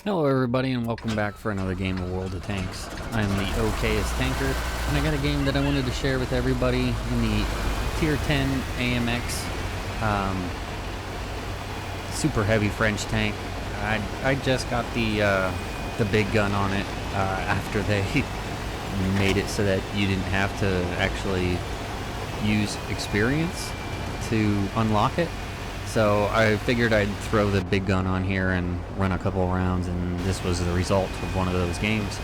Hello everybody and welcome back for another game of World of Tanks. I am the okayest tanker, and I got a game that I wanted to share with everybody in the Tier 10 AMX super heavy French tank. I just got the big gun on it after they made it so that you didn't have to actually use experience to unlock it. So I figured I'd throw the big gun on here and run a couple rounds, and this was the result of one of those games,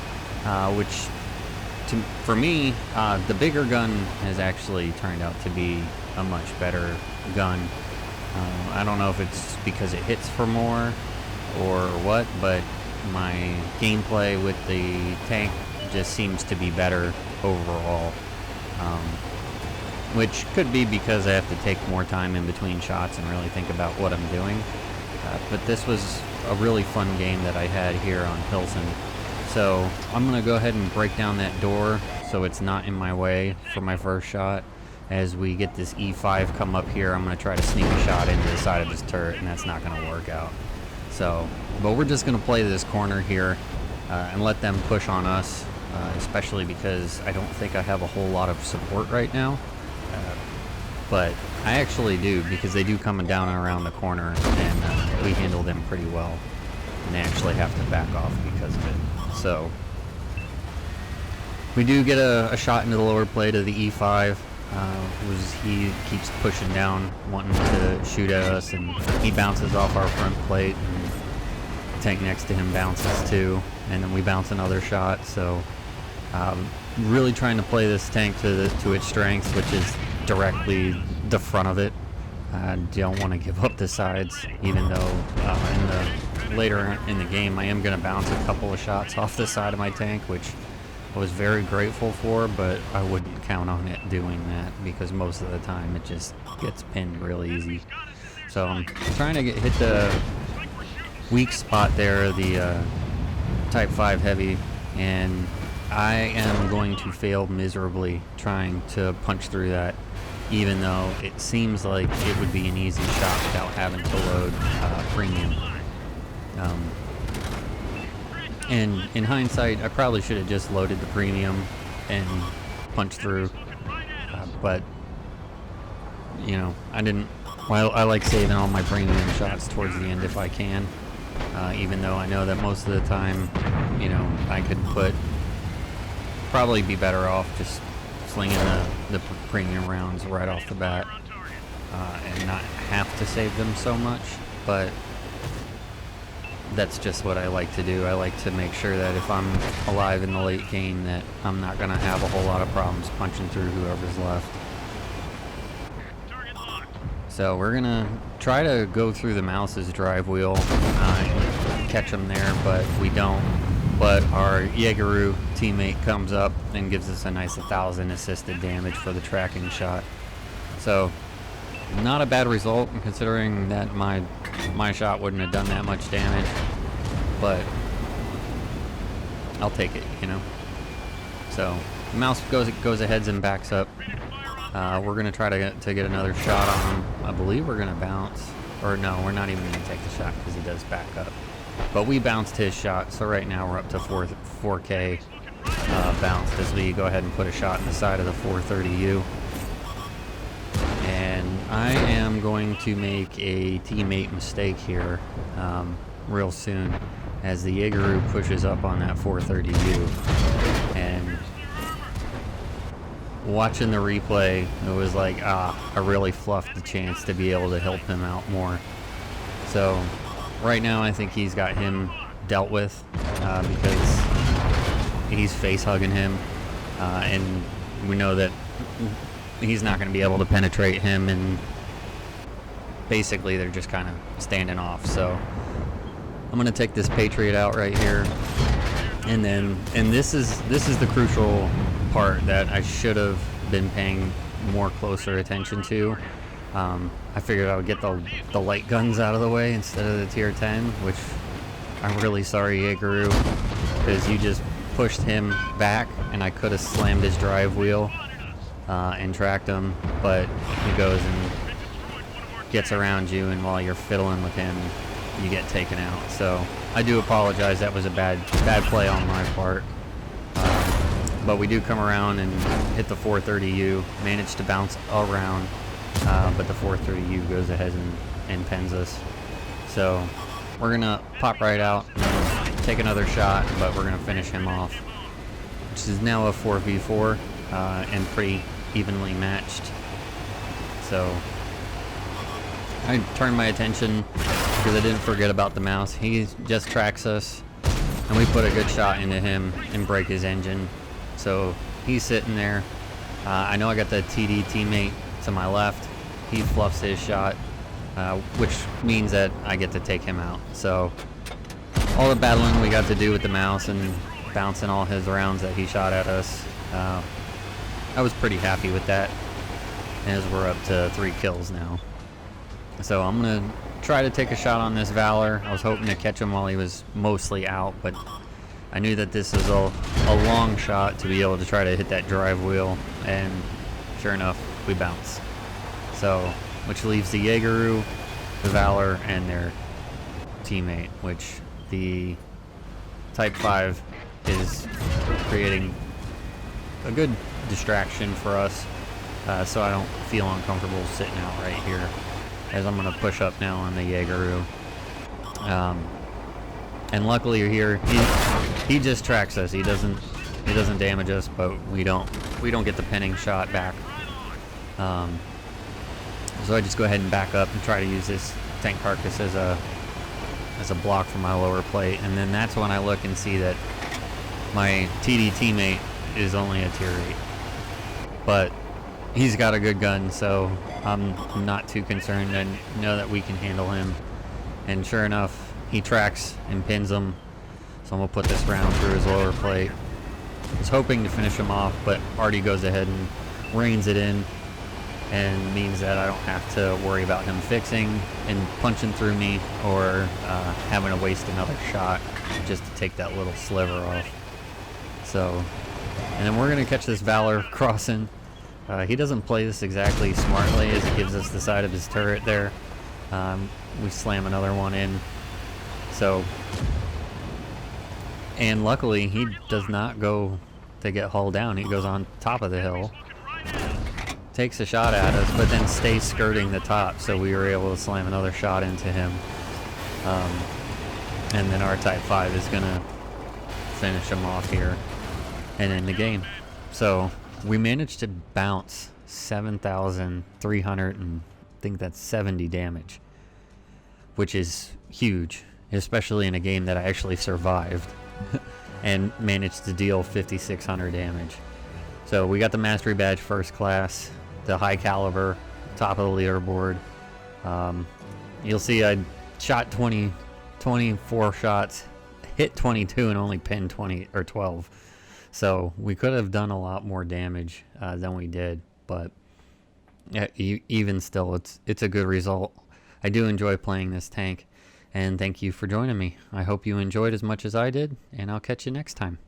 for me, the bigger gun has actually turned out to be a much better gun. I don't know if it's because it hits for more or what, but my gameplay with the tank just seems to be better overall. Which could be because I have to take more time in between shots and really think about what I'm doing. But this was a really fun game that I had here on Pilsen. So I'm going to go ahead and break down that door so it's not in my way for my first shot. As we get this E5 come up here, I'm going to try to sneak a shot into the side of this turret, and that's not going to work out. But we're just going to play this corner here and let them push on us, especially because I don't think I have a whole lot of support right now. But I actually do, because they do come down and around the corner, and we handle them pretty well. And they actually have to back off because of it. So we do get a shot into the lower plate of the E5. He keeps pushing down, wanting to shoot at us, and he bounces off our front plate, and the tank next to him bounces too, and then we bounce another shot. So really trying to play this tank to its strengths, which is directly the front of it. I don't want to give up the sides, even though later in the game I am going to bounce a couple of shots off the side of my tank, which I was very grateful for, but I wouldn't count on it doing that because most of the time it just gets pinned real easy. So I'm trying to hit the weak spot there, the Type 5 heavy, and I am going to fail miserably trying to punch through that, even though it seems like it would be an easy shot without having to load premium. And in hindsight, I probably should have just loaded the premium and punched through, but you know, I didn't. Well, I like saving all my premium shots towards the end if I can, even though I know that most of the time, you know, I could probably be better off just slinging the premium rounds right off the bat and not have to save them so much. But that's just what I like to do. I like to make sure that if I'm alive in the late game, that I'm not going to have a whole lot of problems punching through whoever's left. So we're going to try to go through the mouse's drive wheel and catch them there, but we don't. But our Jaegeru teammate comes up and gives us a nice 1,000 assisted damage for the tracking shot. So not a bad result considering that my shot wouldn't have done that much damage, but I'll take it, you know. So the mouse goes ahead and backs up. We're gonna try to get another shot on him. I believe we're gonna bounce, or no, we're not even gonna take the shot because he does back up. But we bounced his shot, so right now we're up to 4K bounced as we go ahead and put a shot in the side of the 430U. And I am going to make a teammate mistake here real soon as the Jaegeru pushes up on that 430U. And watching the replay, it was like, I really fluffed the chance to be able to help him out more. So right now I think he's got him dealt with because he's face hugging him, and we know that he's not going to be able to penetrate him, and basically they're just kind of standing off. So I'm going to take this Patriot out right here, and this is the crucial part that I should have been paying more closer attention to. I figured I would get the light guns out of the way instead of the tier 10, which I'm really sorry, Jaegeru, because you just pushed him back and I could have slammed his drive wheel and tracked him, but he goes and gets around you, and while you're fiddling with him, you get taken out. So I do apologize. That was a bad play on my part. But we do come around and hit the 430U. Managed to bounce around, but the 430U goes ahead and pins us. So we're gonna pop right out, and take another shot, but we're gonna finish him off, which is now a 4v4 and pretty evenly matched. So I turned my attention because I didn't forget about the mouse. He just tracks us, and we put a good shot into him and break his engine. So he's sitting there. I know I got the TD teammate to my left. He fluffs his shot, which means that I get to take him out. So all the battling we got to do with the mouse and bouncing all his rounds that he shot at us, I was pretty happy with that, as we're up to 3 kills now. So I'm gonna try to take a shot on this Valor. I was hoping to catch him while he was mostly out, but I knew that this is a long shot to be able to try to hit that drive wheel, and sure enough, we bounce. So, which leaves the Jaegeru, the Valor, and their teammate, which the Type 5 is creating a good distraction for us, so I don't feel uncomfortable sitting out right here, as I'm going to push up now on the Jaegeru. And luckily here, he just tracks us. He doesn't damage us, but we don't get the pinning shot back. So I just go ahead and back up and try to use this tank carcass as a block for my lower plate, and then that's when I look and see that my TD teammate is only a tier 8, but he's got a good gun, so I'm not too concerned. I know that we can handle him, and sure enough, he tracks and pins him. So I'm gonna put this round through his lower plate. I was hoping to finish him off, but Artie goes ahead and reins it in, and means that I don't have to worry about him fixing and punching through me, or having to waste another shot just to take that little sliver off. So, and then we're gonna catch this Valor crossing. He doesn't play this exactly smartly, as he gives us the side of his turret there. We slam another one in. So, and luckily he does not go to get hull down. He goes on top of the hill, takes a shot at us, but then stays skirting the top, so we were able to slam another shot into him. And then our Type 5 is gonna finish him off here and end the game. So we managed to bounce 7,300 and I think that's 70 damage, which is huge, especially in a game that I actually survived and managed to deal 5,600 damage. So we got the Mastery Badge First Class, the high caliber, top of the leaderboard. You'll see I shot 24 shots, hit 22, and only pinned 20 or 12. So we could have done a lot more damage than we did, but even still, it's a good result. I do enjoy playing this tank, and thank you for joining me. I hope you enjoyed as much as I did, and I'll catch you next time.